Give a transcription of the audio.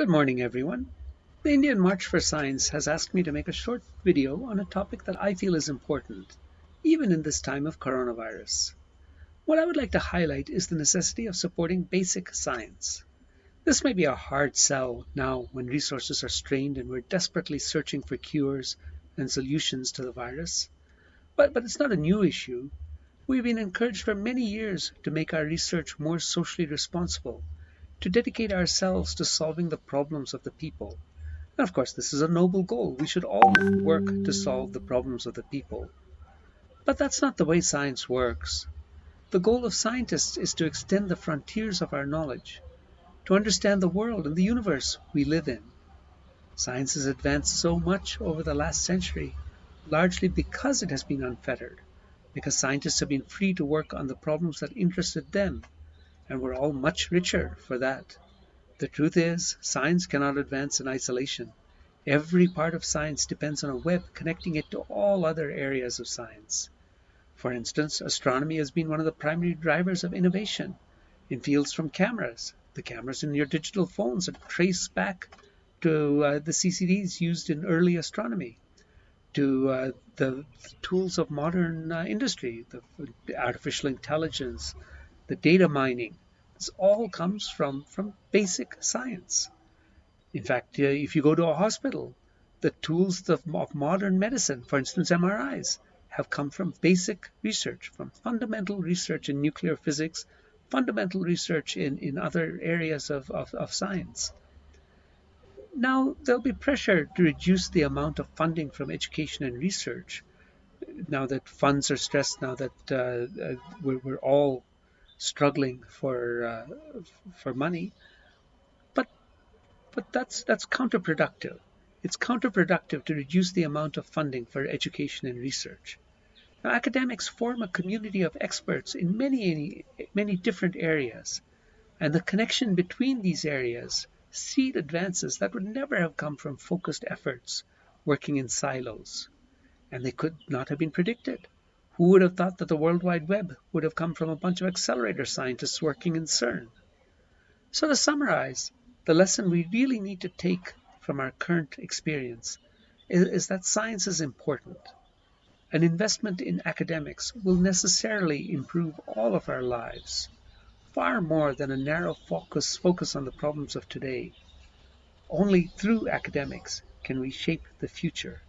Good morning, everyone. The Indian March for Science has asked me to make a short video on a topic that I feel is important, even in this time of coronavirus. What I would like to highlight is the necessity of supporting basic science. This may be a hard sell now when resources are strained and we're desperately searching for cures and solutions to the virus. But it's not a new issue. We've been encouraged for many years to make our research more socially responsible, to dedicate ourselves to solving the problems of the people. And of course, this is a noble goal. We should all work to solve the problems of the people. But that's not the way science works. The goal of scientists is to extend the frontiers of our knowledge, to understand the world and the universe we live in. Science has advanced so much over the last century, largely because it has been unfettered, because scientists have been free to work on the problems that interested them, and we're all much richer for that. The truth is, science cannot advance in isolation. Every part of science depends on a web connecting it to all other areas of science. For instance, astronomy has been one of the primary drivers of innovation in fields from cameras. The cameras in your digital phones that trace back to the CCDs used in early astronomy, to the tools of modern industry, the artificial intelligence, the data mining. This all comes from basic science. In fact, if you go to a hospital, the tools of modern medicine, for instance, MRIs, have come from basic research, from fundamental research in nuclear physics, fundamental research in other areas of science. Now, there'll be pressure to reduce the amount of funding from education and research. Now that funds are stressed, now that we're all struggling for money, but that's counterproductive. It's counterproductive to reduce the amount of funding for education and research. Now, academics form a community of experts in many different areas, and the connection between these areas seed advances that would never have come from focused efforts working in silos, and they could not have been predicted. Who would have thought that the World Wide Web would have come from a bunch of accelerator scientists working in CERN? So to summarize, the lesson we really need to take from our current experience is that science is important. An investment in academics will necessarily improve all of our lives, far more than a narrow focus on the problems of today. Only through academics can we shape the future.